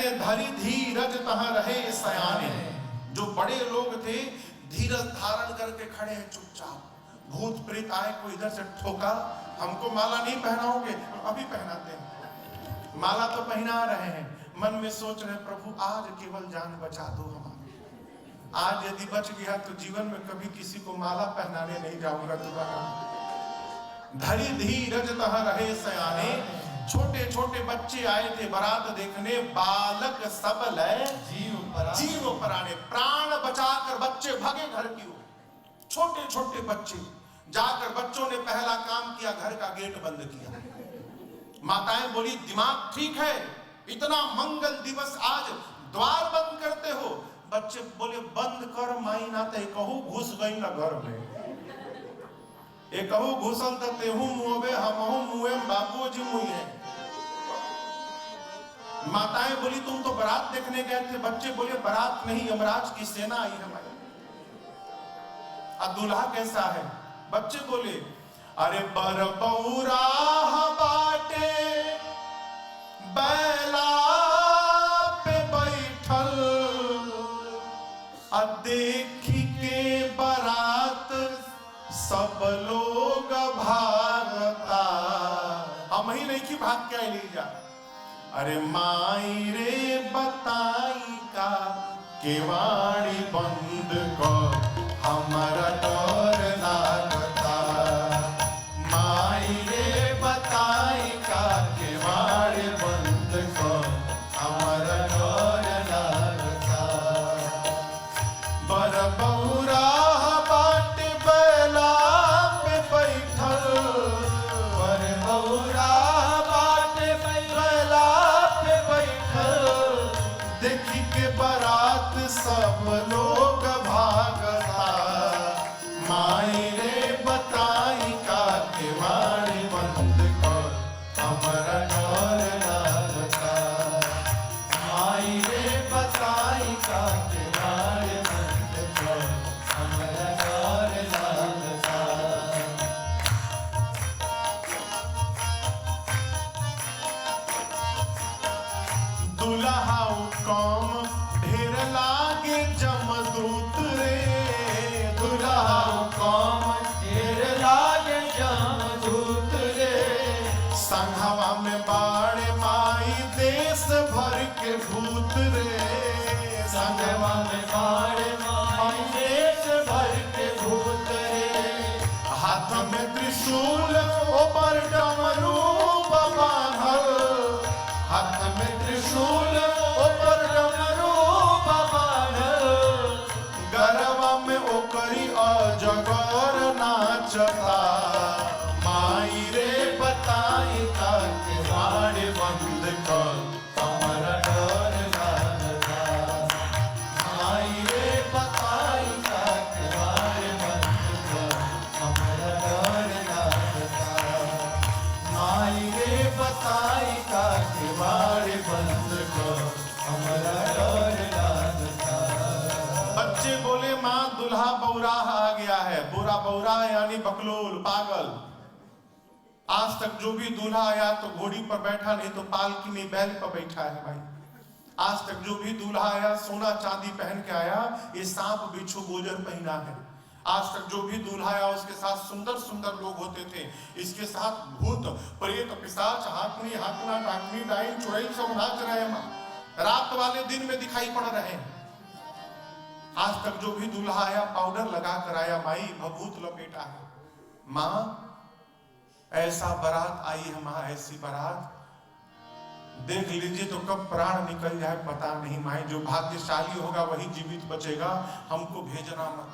कहते धरि धीरज तहां रहे सयाने। जो बड़े लोग थे धीरज धारण करके खड़े हैं चुपचाप। भूत प्रेत आए, कोई इधर से ठोका, हमको माला नहीं पहनाओगे, अभी पहनाते हैं। माला तो पहना रहे हैं, मन में सोच रहे प्रभु आज केवल जान बचा दो हमारी। आज यदि बच गया तो जीवन में कभी किसी को माला पहनाने नहीं जाऊंगा दोबारा। धरि धीरज तहां रहे सयाने। छोटे छोटे बच्चे आए थे बारात देखने। बालक सब लय जीव पराने। प्राण बचाकर बच्चे भागे घर की ओर। छोटे छोटे बच्चे जाकर बच्चों ने पहला काम किया, घर का गेट बंद किया। माताएं बोली दिमाग ठीक है, इतना मंगल दिवस आज द्वार बंद करते हो। बच्चे बोले बंद कर माई ना ते कहू घुस गई ना घर में। ए कहू घुसल तो तेहू मुँहे हमहू मुँहे बाबूजी मुँहे। माताएं बोली तुम तो बारात देखने गए थे। बच्चे बोले बारात नहीं, यमराज की सेना आई हमारी। अब दूल्हा कैसा है? बच्चे बोले अरे बर बौरा बाटे बैला पे बैठल, देखी के बारात सब लोग भागता। हम ही नहीं कि भाग के ले जा। अरे माई रे बताई का केवाड़ी बंद कर हमारा डर लागता। माई रे बताई का केवाड़ी बंद कर हमारा डर लागता। बर बौरा बाट बैला पे बैठल, बर बौरा बाट बैला पे बैठल, देखी के बारात सब लोग भागता। माई रे बताई का केवाड़ी बंद कर हमारा डर लागता। माई रे बताई का केवाड़ी बंद कर हमारा डर लागता। दुल्हा कम ढेर लागे जमदूत रे। दुल्हा कम ढेर लागे जमदूत रे। संघवा में बाड़े माई देश भर के भूत रे। संघवा में बाड़े माई देश भर के भूत रे। हाथ में त्रिशूल ऊपर डमरू बांधल, हाथ में त्रिशूल ऊपर डमरू बांधल, गरवा में ओकरी अजगर नाचता। माई रे बताई का केवाड़ी बंद कर हमारा डर लागता। माई रे बताई का केवाड़ी बंद कर हमारा डर लागता। माई रे बताई का केवाड़ी बंद कर हमारा डर लागता। बच्चे बोले माँ दुल्हा बौरा आ गया है। बुरा बौरा यानी बकलोल, पागल। आज तक जो भी दूल्हा आया तो घोड़ी पर बैठा, नहीं तो पालकी में बैल पर बैठा है भाई। आज तक जो भी दूल्हा आया सोना चांदी पहन के आया, ये सांप बिच्छू गोजर पहना है। आज तक जो भी दूल्हा आया उसके साथ सुंदर सुंदर लोग होते थे। इसके साथ भूत प्रेत पिशाच हाकनी हाकना डाकनी डाइन चुड़ैल सब नाच रहे हैं। रात वाले दिन में दिखाई पड़ रहे हैं। आज तक जो भी दूल्हा आया पाउडर लगा कर आया, माई भभूत लपेटा है। माँ ऐसा बारात आई है, माँ ऐसी बारात देख लीजिए तो कब प्राण निकल जाए पता नहीं। माई जो भाग्यशाली होगा वही जीवित बचेगा, हमको भेजना मत।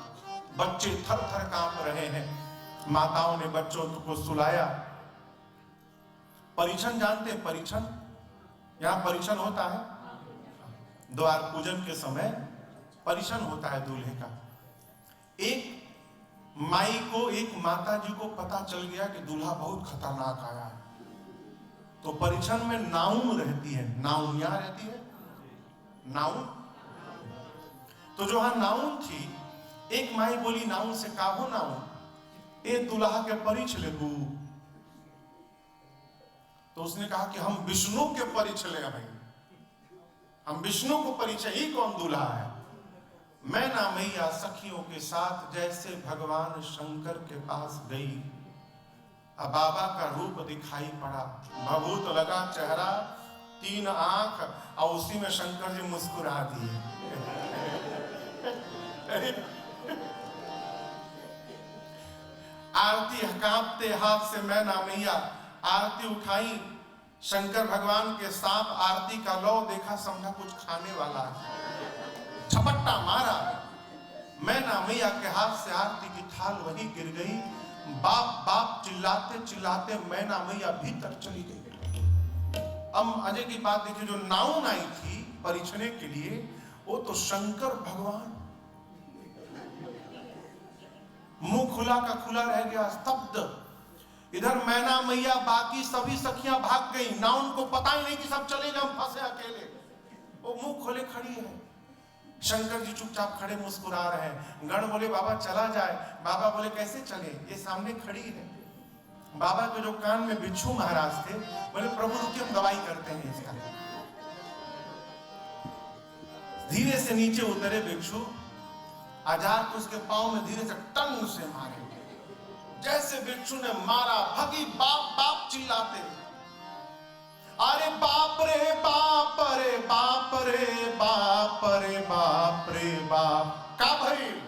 बच्चे थर थर कांप रहे हैं। माताओं ने बच्चों को सुलाया। परीक्षण जानते हैं? परीक्षण, यहाँ परीक्षण होता है। द्वार पूजन के समय परीक्षण होता है दूल्हे का। एक माई को, एक माता जी को पता चल गया कि दूल्हा बहुत खतरनाक आया है, तो परीक्षण में नाउन रहती है। नाउन यहाँ रहती है, नाउन। तो जो हाँ नाउन थी, एक माई बोली नाउन से काहो नाउन ए दूल्हा के परीक्ष लेबू। तो उसने कहा कि हम विष्णु के परीक्ष ले भाई। हम विष्णु को परिचय ही कौन दूल्हा है। मैना मैया सखियों के साथ जैसे भगवान शंकर के पास गई, अब बाबा का रूप दिखाई पड़ा, भभूत लगा चेहरा, 3 आंख, और उसी में शंकर जी मुस्कुरा दिए। आरती कांपते हाथ से मैना मैया आरती उठाई, शंकर भगवान के सांप आरती का लौ देखा, समझा कुछ खाने वाला है, झपट्टा मारा, मैना मैया के हाथ से आरती की थाल वही गिर गई। बाप बाप चिल्लाते चिल्लाते मैना मैया भीतर चली गई। अब अजय की बात देखिए, जो नाउन आई थी परिछने के लिए वो तो शंकर भगवान, मुंह खुला का खुला रह गया, स्तब्ध। इधर मैना मैया बाकी सभी सखियां भाग गई, ना उनको पता ही नहीं कि सब चले गए, हम फंसे अकेले। वो मुंह खोले खड़ी है, शंकर जी चुपचाप खड़े मुस्कुरा रहे हैं। गण बोले बाबा चला जाए, बाबा बोले कैसे चले, ये सामने खड़ी है। बाबा के जो कान में बिच्छू महाराज थे, बोले प्रभु रुकिए हम दवाई करते हैं इसका। धीरे से नीचे उतरे भिक्षु, आजाद उसके पांव में धीरे से टंग से मारे, जैसे भिक्षु ने मारा, भगी बाप बाप चिल्लाते, अरे बाप रे बाप रे बाप रे बाप रे बाप रे बाप, का भइल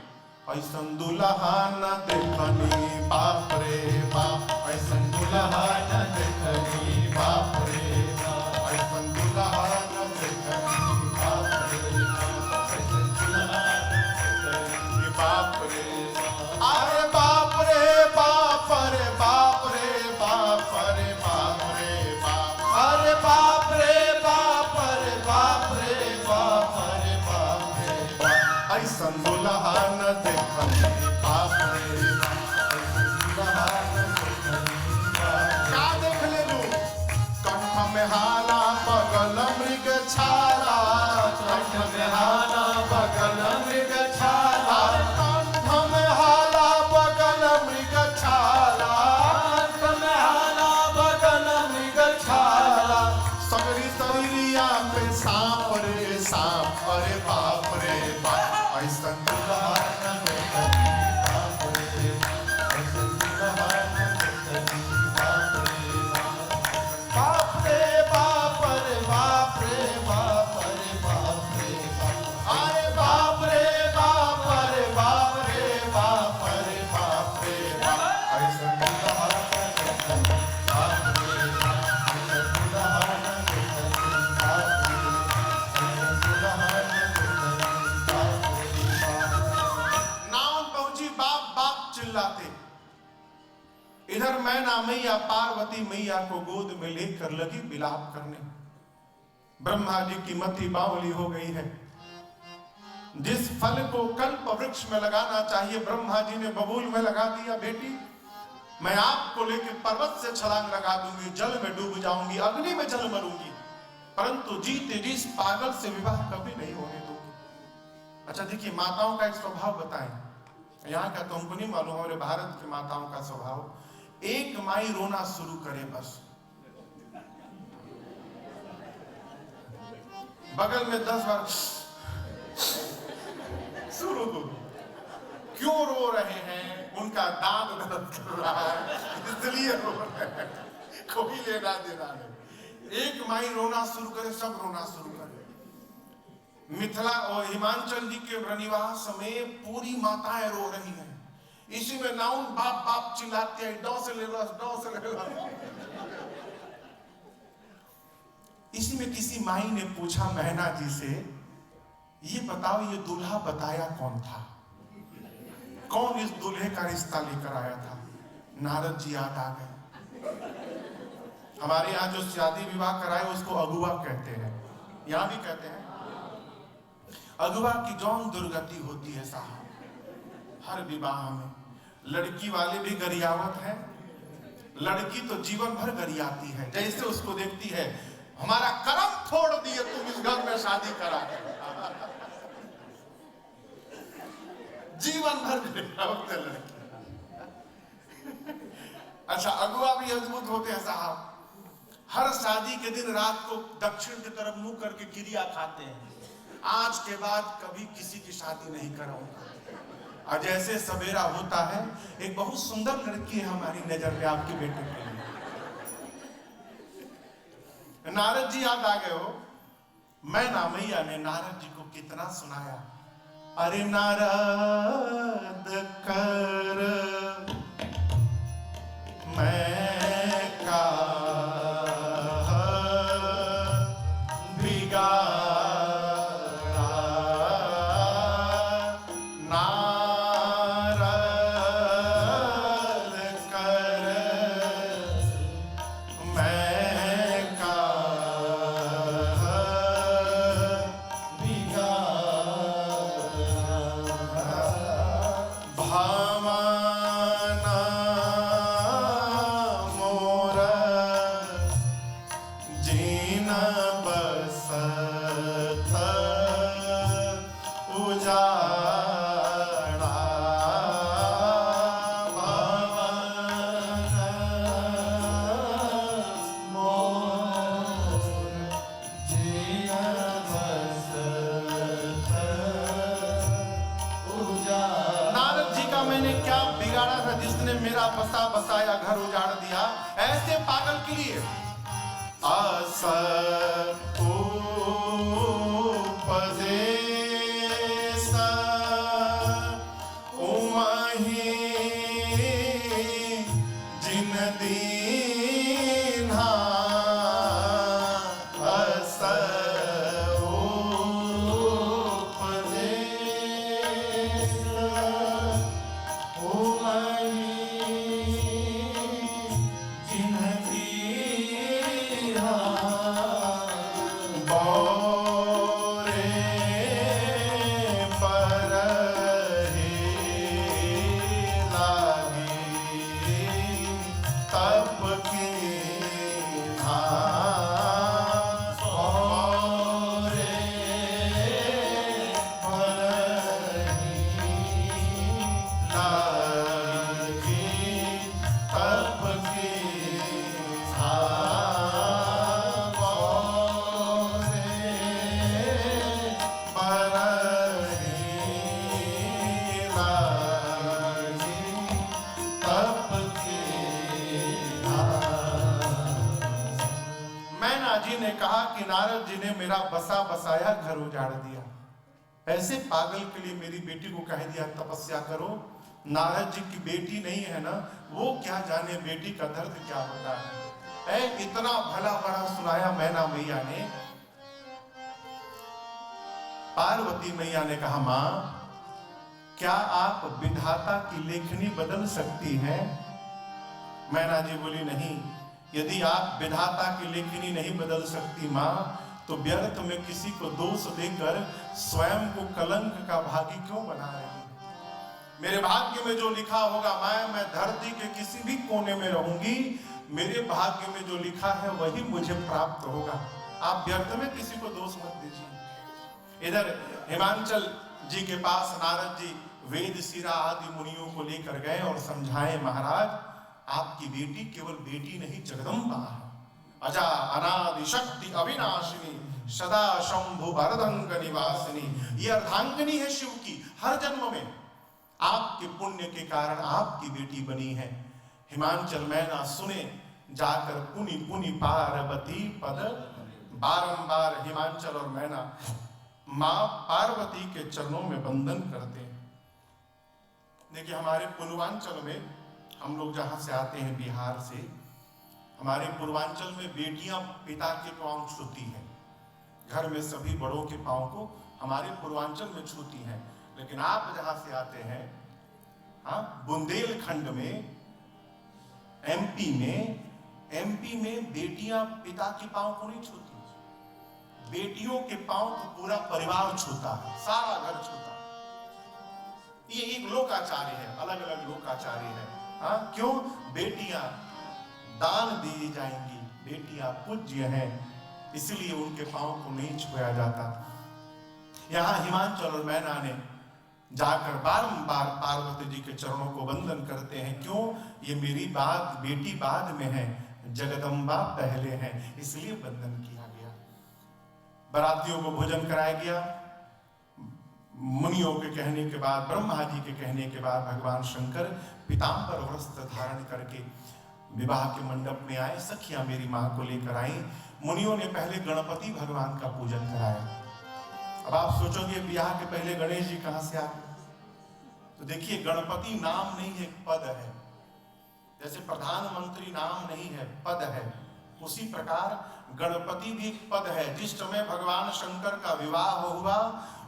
ऐसन दुल्हा न देखनी, बाप रे बाप ऐसन दुल्हा न देखनी, बाप रे बाप ऐसन दुल्हा न देखनी, बाप रे बाप ऐसन दुल्हा न देखनी, बाप रे बाप, अरे बाप रे बाप रे बाप रे बाप रे बाप रे बाप, अरे बाप रे बाप रे बाप रे बाप रे बाप रे बाप ऐसन दुल्हा न देखनी, बाप रे बाप ऐसन दुल्हा न देखनी, का देख ले लू, कंठ में हाला बगल मृग छाला, कंठ में हाला बगल मृग छाला, कंठ में हाला बगल मृग छाला, कंठ में हाला बगल मृग छाला, सगरी शरीरिया पे सांप रे सांप, अरे बाप रे बाप ऐसन दुल्हा न देखनी, बाप रे बाप ऐसन दुल्हा न देखनी, बाप रे बाप, बाप रे बाप रे बाप रे बाप रे बाप रे बाप, अरे बाप रे बाप रे बाप रे बाप रे बाप रे बाप ऐसन दुल्हा न देखनी, बाप रे बाप ऐसन दुल्हा न देखनी, बाप रे बाप ऐसन दुल्हा न देखनी, बाप रे बाप। नाव पहुंची, बाप बाप चिल्लाते। इधर मैना मैया पार्वती मैया को गोद में लेकर लगी विलाप करने। ब्रह्मा जी की मति बावली हो गई है, जिस फल को कल्प वृक्ष में लगाना चाहिए ब्रह्मा जी ने बबूल में लगा दिया। बेटी मैं आपको लेकर पर्वत से छलांग लगा दूंगी, जल में डूब जाऊंगी, अग्नि में जल मरूंगी, परंतु जीते जी इस पागल से विवाह कभी नहीं होने दूंगी। अच्छा देखिए, माताओं का एक स्वभाव बताएं, यहाँ का तो हमको नहीं मालूम, हमारे भारत की माताओं का स्वभाव, एक माई रोना शुरू करे बस, बगल में 10 बार शुरू हो। क्यों रो रहे हैं? उनका दांत दर्द कर रहा है इसलिए रो रहे हैं, कोई लेना देना नहीं। एक माई रोना शुरू करे, सब रोना शुरू करे। मिथिला और हिमाचल जी के रनिवास में पूरी माताएं रो रही हैं, इसी में नाउन बाप बाप चिल्लाते हैं, डॉ से ले लो, डॉ से ले लो। इसी में किसी माई ने पूछा मैना जी से, ये बताओ ये दूल्हा बताया कौन था, कौन इस दूल्हे का रिश्ता लेकर आया था? नारद जी याद आ गए। हमारे यहाँ जो शादी विवाह कराए उसको अगुआ कहते हैं, यहाँ भी कहते हैं। अगुआ की जौन दुर्गति होती है साहब हर विवाह में, लड़की वाले भी गरियावत है, लड़की तो जीवन भर गरियाती है, जैसे उसको देखती है हमारा कर्म छोड़ दिए तुम इस घर में शादी करा के, जीवन भर गरियावत है लड़की। अच्छा अगुआ भी अद्भुत होते हैं साहब, हर शादी के दिन रात को दक्षिण की तरफ मुंह करके क्रिया खाते हैं, आज के बाद कभी किसी की शादी नहीं कराऊंगा। और जैसे सवेरा होता है, एक बहुत सुंदर लड़की है हमारी नजर में, आपके बेटे के लिए। नारद जी याद आ गए हो? मैना मैया ने नारद जी को कितना सुनाया। अरे नारद कर मैं का बिगाड़ा, नारद कर मैं का भावना मोर जीन बसत उजाड़ा, भावना मोर जीन बसत उजाड़ा। नारद जी का मैंने क्या बिगाड़ा था जिसने मेरा बसा बसाया घर उजाड़ दिया? ऐसे पागल के लिए आस उपदेश उमहि जिन दीन्हा, आस उपदेश उमहि जिन दीन्हा, बोरे परहि लागी तप कीन्हा, बोरे परहि लागी तप कीन्हा, मैना जी ने कहा कि नारद जी ने मेरा बसा बसाया घर उजाड़ दिया। ऐसे पागल के लिए मेरी बेटी को कह दिया तपस्या करो। नारद जी की बेटी नहीं है ना, वो क्या जाने बेटी का दर्द क्या होता है। इतना भला बड़ा सुनाया मैना मैया ने। पार्वती मैया ने कहा, मां क्या आप विधाता की लेखनी बदल सकती हैं? मैना जी बोली, नहीं, यदि आप विधाता की लेखनी नहीं बदल सकती मां, तो व्यर्थ में किसी को दोष देकर स्वयं को कलंक का भागी क्यों बना रही है? मेरे भाग्य में जो लिखा होगा, मैं धरती के किसी भी कोने में रहूंगी, मेरे भाग्य में जो लिखा है वही मुझे प्राप्त होगा। आप व्यर्थ में किसी को दोष मत दीजिए। इधर हिमांचल जी के पास नारद जी वेद शिरा आदि मुनियों को लेकर गए और समझाए, महाराज आपकी बेटी केवल बेटी नहीं जगदम्बा है, अजा अनादि शक्ति अविनाशिनी सदा शंभु भरदंग निवासिनी। ये अर्धांगिनी है शिव की। हर जन्म में आपके पुण्य के कारण आपकी बेटी बनी है। हिमांचल मैना सुने, जाकर पुनि पुनि पार्वती पद, बारंबार हिमांचल और मैना मां पार्वती के चरणों में वंदन करते हैं। देखिए हमारे पूर्वांचल में, हम लोग जहां से आते हैं बिहार से, हमारे पूर्वांचल में बेटियां पिता के पांव छूती हैं। घर में सभी बड़ों के पांव को हमारे पूर्वांचल में छूती हैं। लेकिन आप जहां से आते हैं, हाँ, बुंदेलखंड में, एमपी में बेटियां पिता के पांव को नहीं छूती। बेटियों के पांव को पूरा परिवार छूता है, सारा घर छूता है। ये एक लोकाचार्य है, अलग अलग लोकाचार्य है। हाँ, क्यों? बेटियां दान दी जाएंगी, बेटियां पूज्य हैं, इसलिए उनके पांव को नहीं छुआ जाता। यहां हिमांचल और मैना ने जाकर बारंबार पार्वती जी के चरणों को वंदन करते हैं। क्यों? ये मेरी बात बेटी बाद में है, जगदम्बा पहले हैं, इसलिए बंधन किया गया। बरातियों को भोजन कराया गया। मुनियों के कहने के बाद, ब्रह्मा जी के कहने के बाद भगवान शंकर पीतांबर वस्त्र धारण करके विवाह के मंडप में आए। सखियां मेरी मां को लेकर आई। मुनियों ने पहले गणपति भगवान का पूजन कराया। अब आप सोचोगे ब्याह के पहले गणेश जी कहां से आ गए? तो देखिए, गणपति नाम नहीं है, पद है। जैसे प्रधानमंत्री नाम नहीं है, पद है, उसी प्रकार गणपति भी एक पद है। जिस समय भगवान शंकर का विवाह हुआ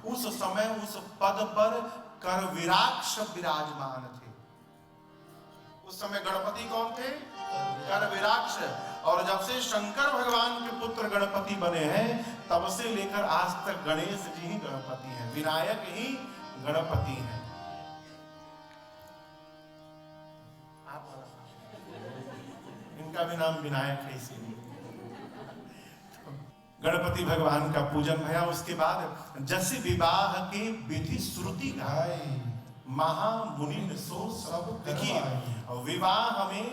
उस समय उस पद पर करविराक्ष विराजमान थे। उस समय गणपति कौन थे? करविराक्ष। और जब से शंकर भगवान के पुत्र गणपति बने हैं तब से लेकर आज तक गणेश जी ही गणपति हैं, विनायक ही गणपति हैं। इनका भी नाम विनायक है, इसीलिए गणपति भगवान का पूजन भया। उसके बाद जस विवाह के विधि श्रुति गाय महामुनि सो सब। देखिए, विवाह में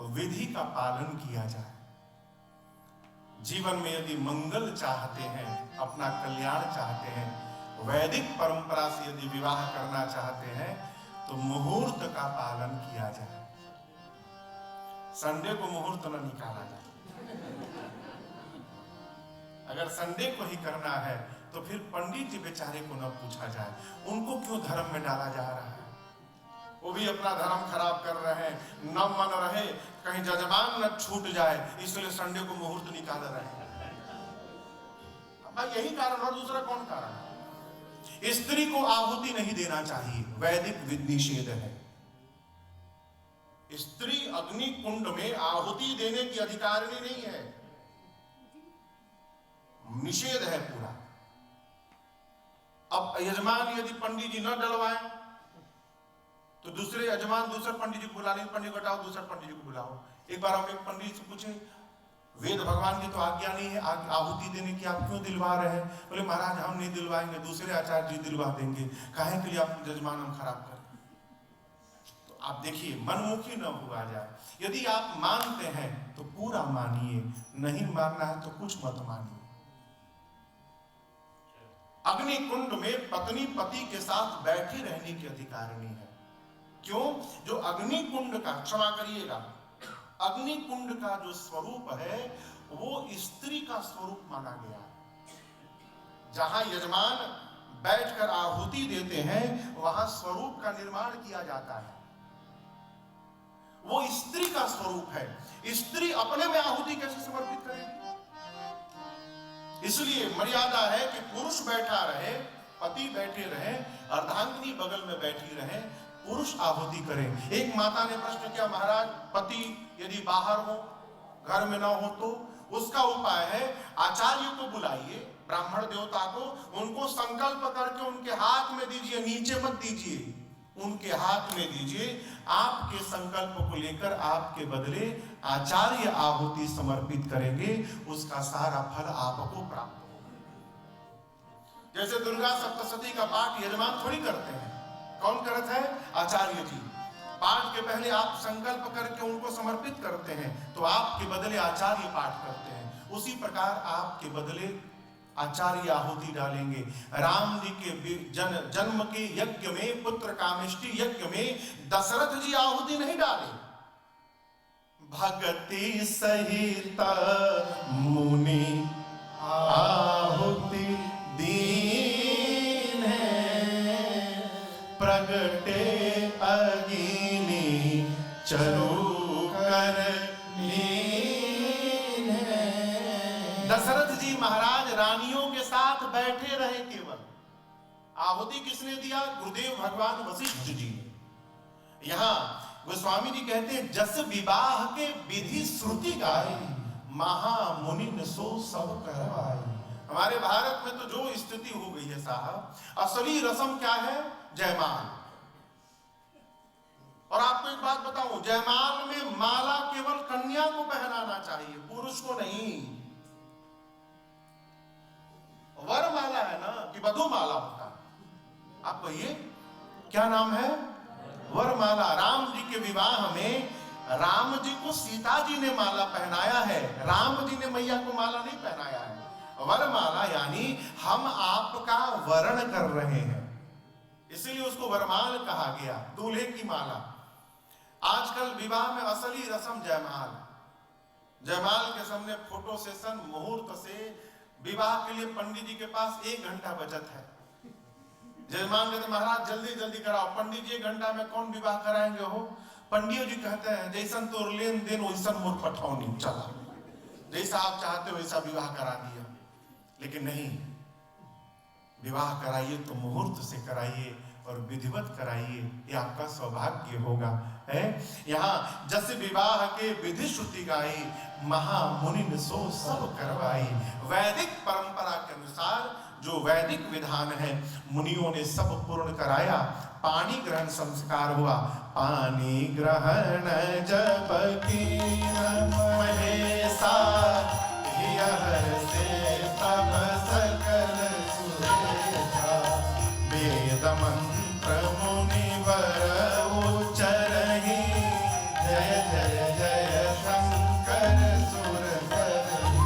विधि का पालन किया जाए। जीवन में यदि मंगल चाहते हैं, अपना कल्याण चाहते हैं, वैदिक परंपरा से यदि विवाह करना चाहते हैं तो मुहूर्त का पालन किया जाए। संडे को मुहूर्त न निकाला जाए। अगर संडे को ही करना है तो फिर पंडित जी बेचारे को न पूछा जाए, उनको क्यों धर्म में डाला जा रहा है? वो भी अपना धर्म खराब कर रहे हैं, न मन रहे कहीं जजमान न छूट जाए, इसलिए संडे को मुहूर्त निकाल रहे हैं। भाई यही कारण और दूसरा कौन कारण है? स्त्री को आहुति नहीं देना चाहिए, वैदिक निषेध है। स्त्री अग्नि कुंड में आहुति देने की अधिकारिणी नहीं है, निषेध है पूरा। अब यजमान यदि पंडित जी न डलवाएं तो दूसरे यजमान दूसरे पंडित जी को बुला लें, पंडित को हटाओ, दूसरे पंडित जी को बुलाओ। एक बार हम एक पंडित से पूछे, वेद भगवान की तो आज्ञा नहीं है आहुति देने की, आप क्यों दिलवा रहे हैं? बोले महाराज हम नहीं दिलवाएंगे, दूसरे आचार्य जी दिलवा देंगे। काहे के लिए आप यजमान हम खराब करें? तो आप देखिए, मनमुखी न हुआ जाए। यदि आप मानते हैं तो पूरा मानिए, नहीं मानना है तो कुछ मत मानिए। अग्नि कुंड में पत्नी पति के साथ बैठी रहने की अधिकारिणी है। क्यों? जो अग्नि कुंड का, क्षमा करिएगा, अग्नि कुंड का जो स्वरूप है वो स्त्री का स्वरूप माना गया है। जहां यजमान बैठकर आहुति देते हैं वहां स्वरूप का निर्माण किया जाता है, वो स्त्री का स्वरूप है। स्त्री अपने में आहुति कैसे समर्पित करेगी? इसलिए मर्यादा है कि पुरुष बैठा रहे, पति बैठे रहे, अर्धांगिनी बगल में बैठी रहे, पुरुष आहुति करें। एक माता ने प्रश्न किया, महाराज पति यदि बाहर हो, घर में ना हो तो उसका उपाय है आचार्य को बुलाइए, ब्राह्मण देवता को, उनको संकल्प करके उनके हाथ में दीजिए, नीचे मत दीजिए, उनके हाथ में दीजिए। आपके संकल्प को लेकर आपके बदले आचार्य आहुति समर्पित करेंगे, उसका सारा फल आपको प्राप्त होगा। जैसे दुर्गा सप्तशती का पाठ यजमान थोड़ी करते हैं, कौन करता है? आचार्य जी। पाठ के पहले आप संकल्प करके उनको समर्पित करते हैं तो आपके बदले आचार्य पाठ करते हैं। उसी प्रकार आपके बदले आचार्य आहुति डालेंगे। राम जी के जन्म के यज्ञ में, पुत्र कामेष्टि यज्ञ में दशरथ जी आहुति नहीं डाले। भक्ति सहित मुनि आहुति दीन है, प्रगटे अग्नि चरु कर लीन है। दशरथ जी महाराज रानियों के साथ बैठे रहे केवल। आहुति किसने दिया? गुरुदेव भगवान वशिष्ठ जी ने। यहां गोस्वामी जी कहते हैं, जस विवाह के विधि श्रुति गाय महामुनि सो सब करवाए। हमारे भारत में तो जो स्थिति हो गई है साहब, असली रस्म क्या है? जयमाल। और आपको एक बात बताऊं, जयमाल में माला केवल कन्या को पहनाना चाहिए, पुरुष को नहीं। वर माला है ना कि वधू माला होता है? आप कहिए क्या नाम है? वर माला। राम जी के विवाह में राम जी को सीता जी ने माला पहनाया है, राम जी ने मैया को माला नहीं पहनाया है। वरमाला यानी हम आपका वरण कर रहे हैं, इसीलिए उसको वरमाल कहा गया, दूल्हे की माला। आजकल विवाह में असली रस्म जयमाल, जयमाल के सामने फोटो सेशन, मुहूर्त से विवाह के लिए पंडित जी के पास 1 घंटा बचत है। जयमाल कहते महाराज जल्दी जल्दी कराओ, पंडित जी 1 घंटा में कौन विवाह कराएंगे हो। पंडित जी कहते हैं जैसन तोर लेन देन वैसन मोर पठौनी, चला जैसा आप चाहते हो वैसा विवाह करा दिया। लेकिन नहीं, विवाह कराइए तो मुहूर्त से कराइए और विधिवत कराइए, ये आपका सौभाग्य होगा। है यहाँ जस विवाह के विधि श्रुति गाई, महामुनि ने सो सब करवाई। वैदिक परंपरा के अनुसार जो वैदिक विधान है मुनियों ने सब पूर्ण कराया। पानी ग्रहण संस्कार हुआ, पानी ग्रहण जब कीन महेशा, से तब सकल सुरेशा। वेद मंत्र मुनिवर उच्चरहि, जय जय जय शंकर सुर करहि।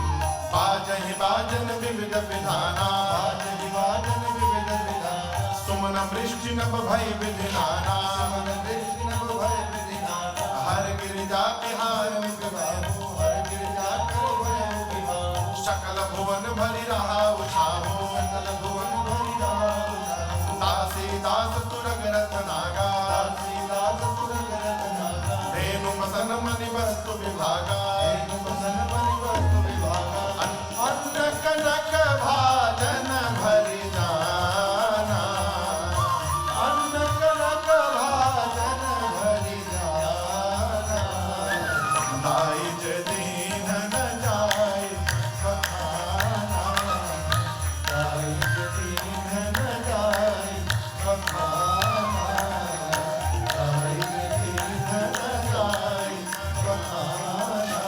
बाजहि बाजन विविध विधाना, बाजहि बाजन विविध विधाना। सुमन वृष्टि नभ भय विधि नाना, सुमन वृष्टि नभ भय विधि नाना। हर गिरिजा बिहार विवाहो, हर गिरिजा कर भय विवाहो। सकल भुवन भरि रहा उछाहो, सकल भुवन भरि रहा उछाहो। दासी दास तुरग रथ नागा, दासी दास तुरग रथ नागा। धेनु मसन मणि वस्तु विभागा, धेनु मसन मणि वस्तु विभागा। अन्न कनक भाजन भरि जाना, अन्न कनक भाजन भरि जाना। दाइज दीन न जाय बखाना, दाइज दीन न जाय बखाना, दाइज दीन न जाय बखाना।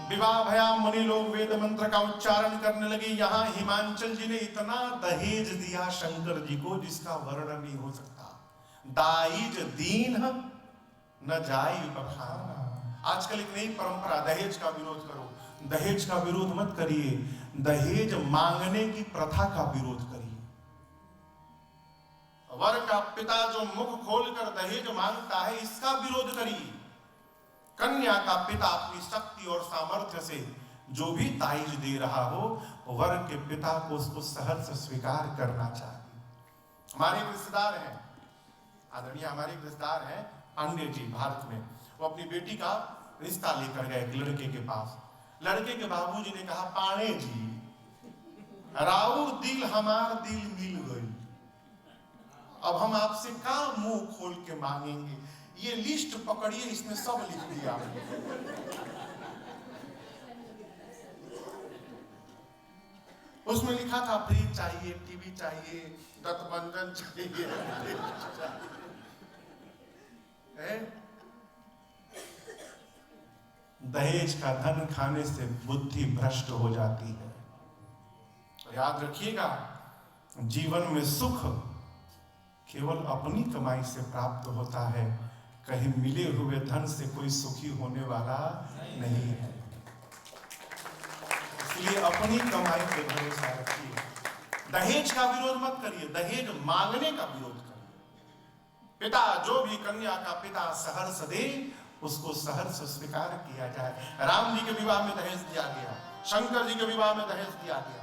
विवाह भया, मुनि लोग वेद मंत्र का उच्चारण करने लगे। यहाँ हिमांचल जी ने इतना दहेज दिया शंकर जी को जिसका वर्णन नहीं हो सकता। दाइज दीन न जाई बखाना। आजकल एक नई परंपरा, दहेज का विरोध करो। दहेज का विरोध मत करिए, दहेज मांगने की प्रथा का विरोध करिए। वर का पिता जो मुख खोलकर दहेज मांगता है, इसका विरोध करिए। कन्या का पिता अपनी शक्ति और सामर्थ्य से जो भी दाइज दे रहा हो, वर के पिता को उसको सहर्ष स्वीकार करना चाहिए। हमारे एक रिश्तेदार हैं, आदरणीय हमारे एक रिश्तेदार हैं पांडे जी, भारत में। वो अपनी बेटी का रिश्ता लेकर गए एक लड़के के पास। लड़के के बाबूजी ने कहा पाणे जी, राउर दिल हमार दिल मिल गई, अब हम आपसे का मुंह खोल के मांगेंगे। ये लिस्ट पकड़िए, इसमें सब लिख दिया। उसमें लिखा था फ्रिज चाहिए, टीवी चाहिए, दंतमंजन चाहिए। दहेज का धन खाने से बुद्धि भ्रष्ट हो जाती है। तो याद रखिएगा, जीवन में सुख केवल अपनी कमाई से प्राप्त होता है, कहीं मिले हुए धन से कोई सुखी होने वाला नहीं है। इसलिए अपनी कमाई पे भरोसा रखिए। दहेज का विरोध मत करिए, दहेज मांगने का विरोध करिए। पिता जो भी कन्या का पिता सहर्ष दे, उसको सहर्ष स्वीकार किया जाए। राम जी के विवाह में दहेज दिया गया, शंकर जी के विवाह में दहेज दिया गया।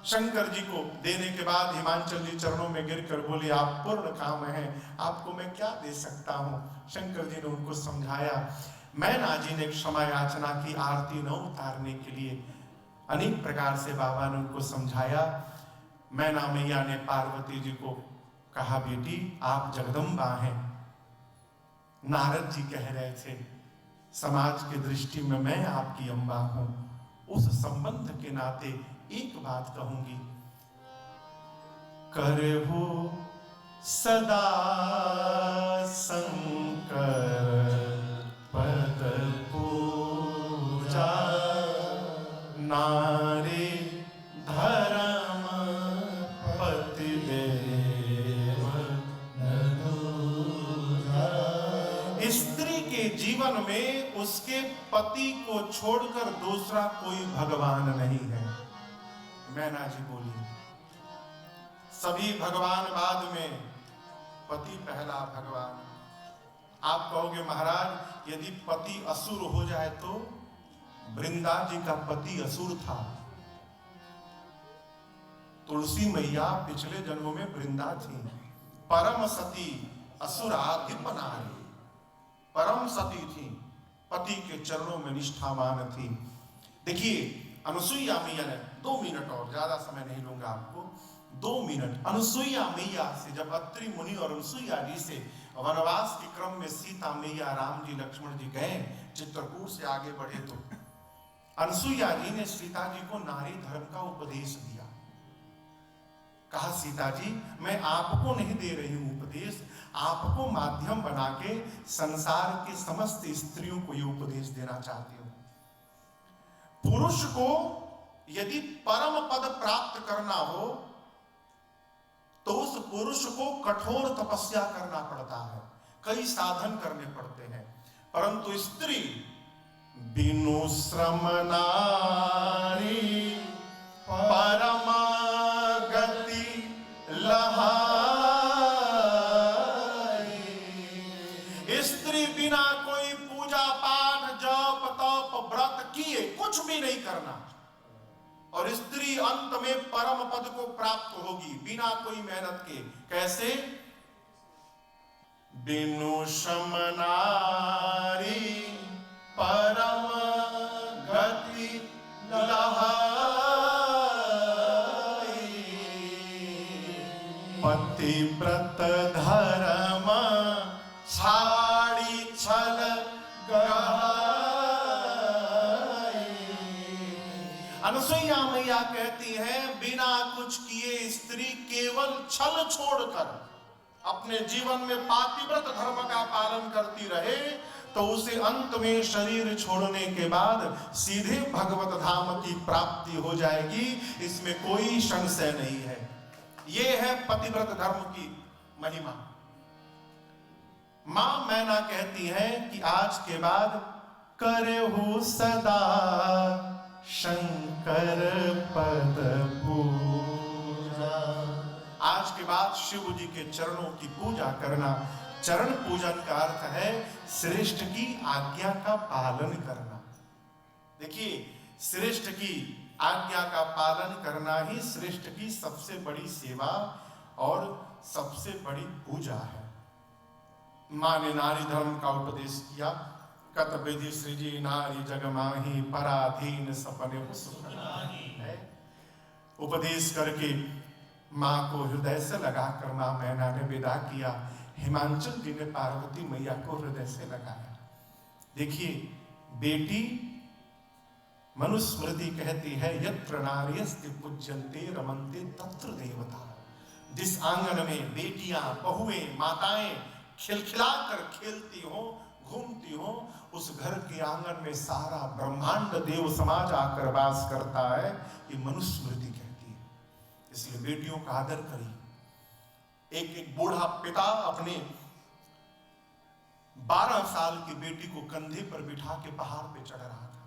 शंकर जी को देने के बाद हिमांचल जी चरणों में गिरकर बोले आप पूर्ण काम हैं, आपको मैं क्या दे सकता हूं। शंकर जी ने उनको समझाया। मैना जी ने क्षमा याचना की, आरती न उतारने के लिए अनेक प्रकार से बाबा ने उनको समझाया। मैना मैया ने पार्वती जी को कहा बेटी आप जगदम्बा हैं। नारद जी कह रहे थे समाज की दृष्टि में मैं आपकी अम्बा हूं। उस संबंध के नाते एक बात कहूंगी, करहु सदा शंकर पद पूजा, नारी धर्म पति देव न दूजा। में उसके पति को छोड़कर दूसरा कोई भगवान नहीं है। मैना जी बोली, सभी भगवान बाद में, पति पहला भगवान। आप कहोगे महाराज यदि पति असुर हो जाए तो? वृंदा जी का पति असुर था। तुलसी मैया पिछले जन्मों में वृंदा थी। परम सती असुराधिप नारी, परम सती थी, पति के चरणों में निष्ठावान थी। देखिए अनुसुईया मैया ने 2 मिनट और, ज्यादा समय नहीं लूंगा आपको, 2 मिनट। अनुसुईया मैया से जब अत्रि मुनि और अनुसुईया जी से वनवास के क्रम में सीता मैया, राम जी, लक्ष्मण जी गए, चित्रकूट से आगे बढ़े तो अनुसुईया जी ने सीता जी को नारी धर्म का उपदेश दिया। कहा सीता जी मैं आपको नहीं दे रही हूं उपदेश, आपको माध्यम बना के संसार के समस्त स्त्रियों को ये उपदेश देना चाहती हूं। पुरुष को यदि परम पद प्राप्त करना हो तो उस पुरुष को कठोर तपस्या करना पड़ता है, कई साधन करने पड़ते हैं। परंतु स्त्री बिनु श्रम नारी परम गति लहाई। स्त्री बिना कोई पूजा पाठ जप तप व्रत किए कुछ भी नहीं करना, और स्त्री अंत में परम पद को प्राप्त होगी बिना कोई मेहनत के। कैसे? बिनु श्रम नारी परम गति लहाई। पतिव्रत धर्म छाड़ी छल गहाई। अनुसुईया मैया कहती है बिना कुछ किए स्त्री केवल छल छोड़कर अपने जीवन में पातिव्रत धर्म का पालन करती रहे तो उसे अंत में शरीर छोड़ने के बाद सीधे भगवत धाम की प्राप्ति हो जाएगी, इसमें कोई संशय नहीं है। यह है पतिव्रत धर्म की महिमा। मां मैना कहती है कि आज के बाद करहु सदा शंकर पद पूजा। आज के बाद शिव जी के चरणों की पूजा करना। चरण पूजन का अर्थ है श्रेष्ठ की आज्ञा का पालन करना। देखिए श्रेष्ठ की आज्ञा का पालन करना ही श्रेष्ठ की सबसे बड़ी सेवा और सबसे बड़ी पूजा है। मां ने नारी धर्म का उपदेश किया। कत विधि सृजी नारी जग माही पराधीन सपने सुख नाही है। उपदेश करके मां को हृदय से लगाकर मां मैना ने विदा किया। हिमांचल जी ने पार्वती मैया को हृदय से लगाया। देखिए बेटी मनुस्मृति कहती है यत्र नार्यस्ते पूज्यन्ते रमन्ते तत्र देवता। जिस आंगन में बेटियां बहुएं माताएं खिलखिलाकर खेलती हो घूमती हो, उस घर के आंगन में सारा ब्रह्मांड देव समाज आकर वास करता है, ये मनुस्मृति कहती है। इसलिए बेटियों का आदर करिए। एक बूढ़ा पिता अपने 12 साल की बेटी को कंधे पर बिठा के पहाड़ पे चढ़ रहा था।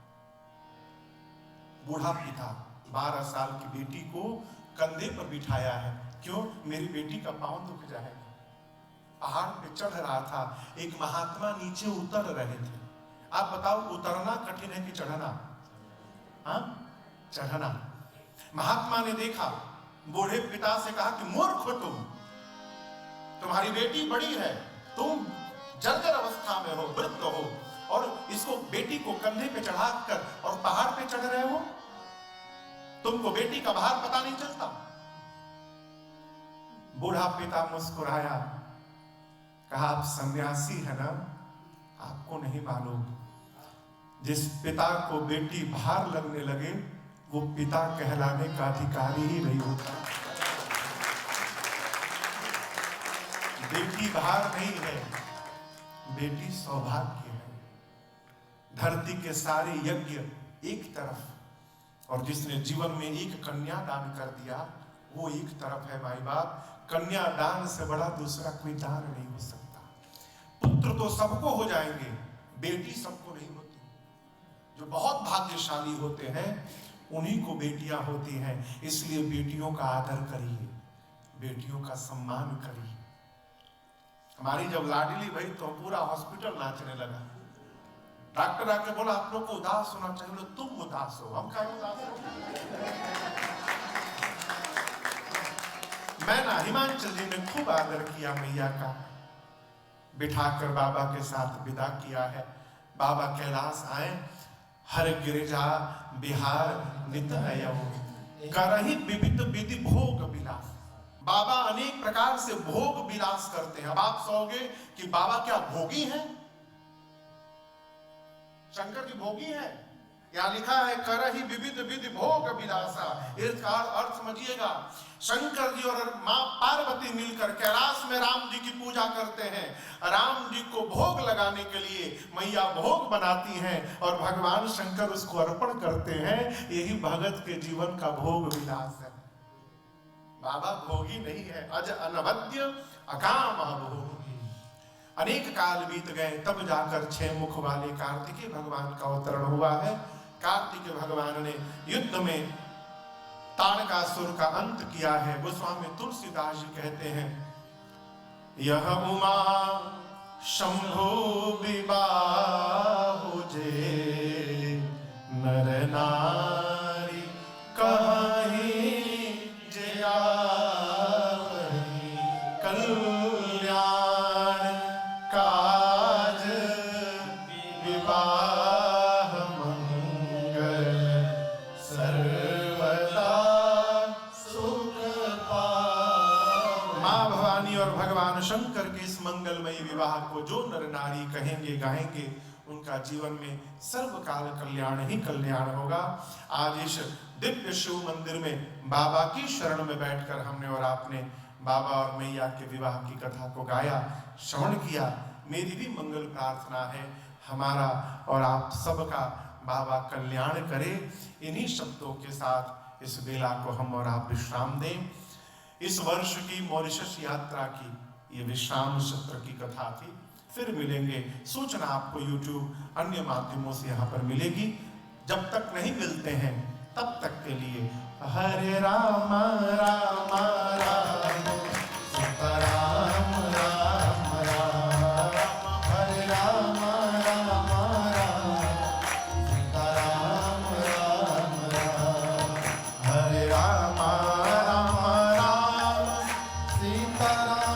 बूढ़ा पिता 12 साल की बेटी को कंधे पर बिठाया है। क्यों? मेरी बेटी का पांव दुख जाएगा। पहाड़ पे चढ़ रहा था। एक महात्मा नीचे उतर रहे थे। आप बताओ उतरना कठिन है कि चढ़ना? हाँ, चढ़ना। महात्मा ने देखा, बूढ़े पिता से कहा कि मूर्ख हो तुम्हारी बेटी बड़ी है, तुम जर्जर अवस्था में हो, वृद्ध हो, और इसको बेटी को कंधे पे चढ़ाकर और पहाड़ पे चढ़ रहे हो। तुमको बेटी का भार पता नहीं चलता? बूढ़ा पिता मुस्कुराया, कहा आप सन्यासी है ना, आपको नहीं मालूम, जिस पिता को बेटी भार लगने लगे वो पिता कहलाने का अधिकारी ही नहीं होता। बेटी भार नहीं है, बेटी सौभाग्य है। धरती के सारे यज्ञ एक तरफ, और जिसने जीवन में एक कन्या दान कर दिया वो एक तरफ है। माई बाप, कन्या दान से बड़ा दूसरा कोई दान नहीं हो सकता। पुत्र तो सबको हो जाएंगे, बेटी सबको नहीं होती, जो बहुत भाग्यशाली होते हैं उन्हीं को बेटियां होती हैं। इसलिए बेटियों का आदर करिए, बेटियों का सम्मान करिए। हमारी जब लाडली भई तो पूरा हॉस्पिटल नाचने लगा। डॉक्टर आके बोला आप लोग को उदास होना चाहिए। बोले तुम उदास हो, हम क्या उदास हो। मैं ना हिमांचल जी ने खूब आदर किया मैया का, बिठाकर बाबा के साथ विदा किया है। बाबा कैलाश आए, हर गिरिजा बिहार नित नयऊ करहि विविध विधि भोग विलास। बाबा अनेक प्रकार से भोग विलास करते हैं। अब आप सोगे कि बाबा क्या भोगी हैं? शंकर जी भोगी हैं? यहां लिखा है करहि विविध विधि भोग विलासा। इसका अर्थ समझिएगा, शंकर जी और मां पार्वती मिलकर कैलाश में राम जी की पूजा करते हैं। राम जी को भोग लगाने के लिए मैया भोग बनाती हैं और भगवान शंकर उसको अर्पण करते हैं। यही भगत के जीवन का भोग विलास है। बाबा भोगी नहीं है, अज अनवद्य अकाम भोगी। अनेक काल बीत गए, तब जाकर 6 मुख वाले कार्तिकेय भगवान का अवतरण हुआ है। कार्तिकेय भगवान ने युद्ध में तारकासुर का अंत किया है। गोस्वामी तुलसीदास जी कहते हैं, यह उमा शंभु विबाहु जे नर नारी कहीं जे आवहि कल्याण काज विवाह मंगल सर्वदा सुख पावै। मां भवानी और भगवान शंकर के इस मंगलमयी विवाह को जो नर नारी कहेंगे गाएंगे, उनका जीवन में सर्वकाल कल्याण ही कल्याण होगा। आज इस दिव्य शिव मंदिर में बाबा की शरण में बैठकर हमने और आपने बाबा और मैया के विवाह की कथा को गाया, श्रवण किया। मेरी भी मंगल प्रार्थना है, हमारा और आप सबका बाबा कल्याण करे। इन्हीं शब्दों के साथ इस बेला को हम और आप विश्राम दें। इस वर्ष की मॉरिशस यात्रा की ये विश्राम सत्र की कथा थी। फिर मिलेंगे, सूचना आपको YouTube अन्य माध्यमों से यहाँ पर मिलेगी। जब तक नहीं मिलते हैं तब तक के लिए हरे राम राम राम सीताराम राम राम, हरे राम राम राम सीताराम राम राम, हरे राम राम राम सीताराम।